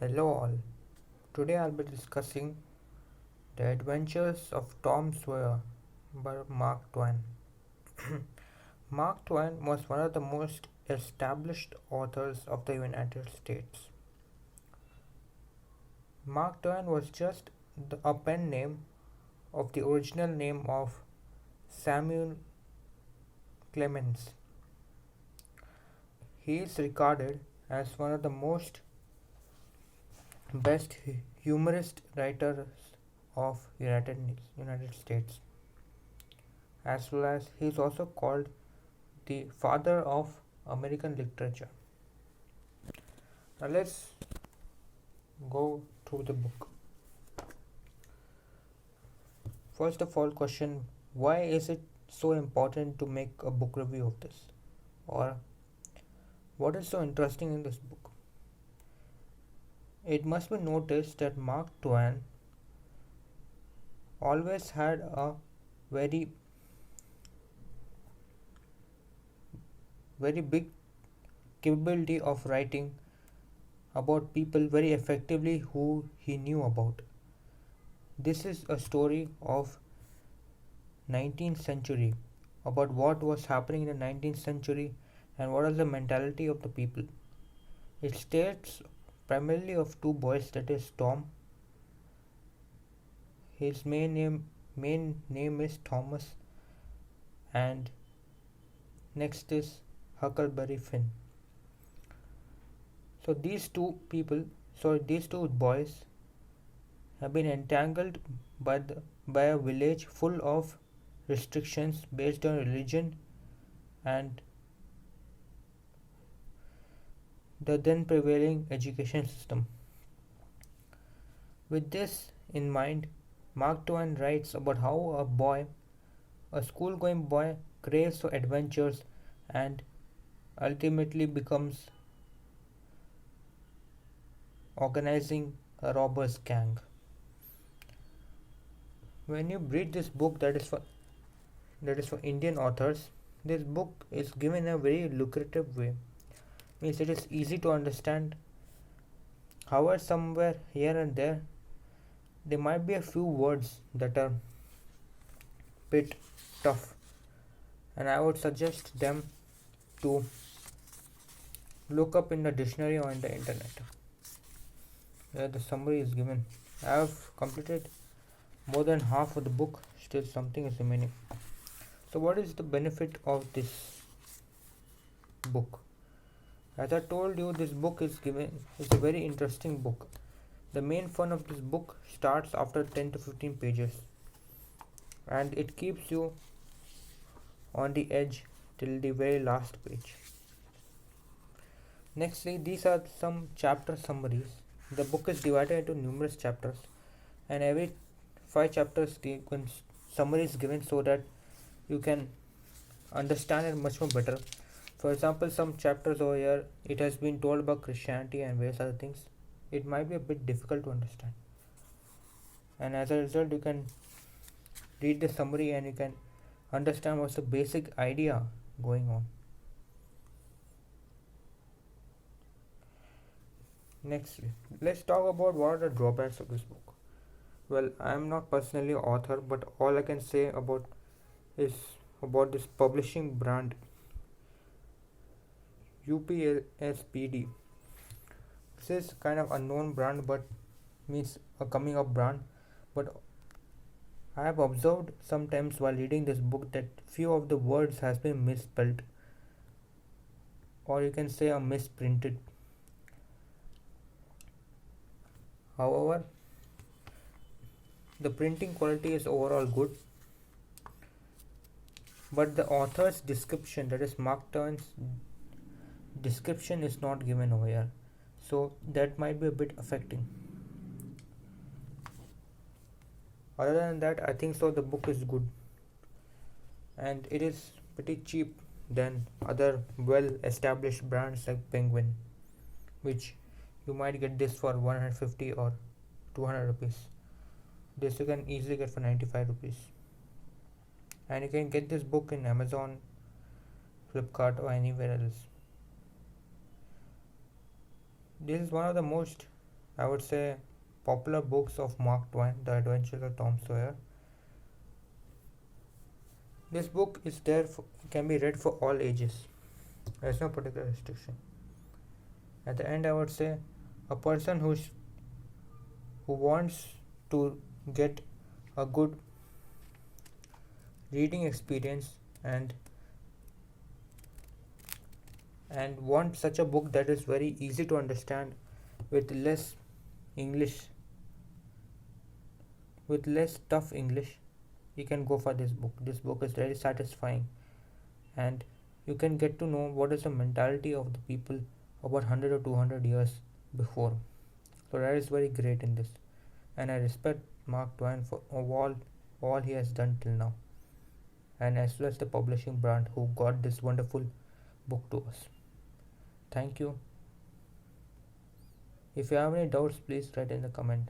Hello all. Today I'll be discussing The Adventures of Tom Sawyer by Mark Twain. Mark Twain was one of the most established authors of the United States. Mark Twain was just a pen name of the original name of Samuel Clemens. He is regarded as one of the most best humorist writers of United States, as well as he is also called the father of American literature. Now let's go through the book. First of all, question, why is it so important to make a book review of this? Or what is so interesting in this book? It must be noticed that Mark Twain always had a very very big capability of writing about people very effectively who he knew about. This is a story of 19th century, about what was happening in the 19th century and what is the mentality of the people. It states primarily of two boys, that is Tom. His main name is Thomas, and next is Huckleberry Finn. So these two boys have been entangled by a village full of restrictions based on religion and the then prevailing education system. With this in mind, Mark Twain writes about how a school going boy, craves for adventures and ultimately becomes organizing a robbers gang. When you read this book that is for Indian authors, this book is given a very lucrative way. Means it is easy to understand. However, somewhere here and there might be a few words that are bit tough, and I would suggest them to look up in the dictionary or in the internet. Where the summary is given. I have completed more than half of the book, still something is remaining. So, what is the benefit of this book? As I told you, this book is a very interesting book. The main fun of this book starts after 10 to 15 pages, and it keeps you on the edge till the very last page. Nextly, these are some chapter summaries. The book is divided into numerous chapters, and every 5 chapters the summary is given so that you can understand it much more better. For example, some chapters over here it has been told about Christianity and various other things. It might be a bit difficult to understand, and as a result, you can read the summary and you can understand what's the basic idea going on. Next, let's talk about what are the drawbacks of this book. Well, I am not personally an author, but all I can say is about this publishing brand UPSPD. This is kind of unknown brand, but means a coming up brand. But I have observed sometimes while reading this book that few of the words has been misspelled, or you can say are misprinted. However, the printing quality is overall good, but the author's description, that is Mark Twain's description, is not given over here, so that might be a bit affecting. Other than that, I think so the book is good, and it is pretty cheap than other well established brands like Penguin, which you might get this for 150 or 200 rupees. This you can easily get for 95 rupees, and you can get this book in Amazon, Flipkart, or anywhere else. This is one of the most I would say popular books of Mark Twain, The Adventures of Tom Sawyer. This book is there for, can be read for all ages. There's no particular restriction. At the end, I would say a person who wants to get a good reading experience and want such a book that is very easy to understand with less English, with less tough English, you can go for this book. This book is very satisfying, and you can get to know what is the mentality of the people about 100 or 200 years before. So that is very great in this, and I respect Mark Twain for all he has done till now, and as well as the publishing brand who got this wonderful book to us. Thank you. If you have any doubts, please write in the comment.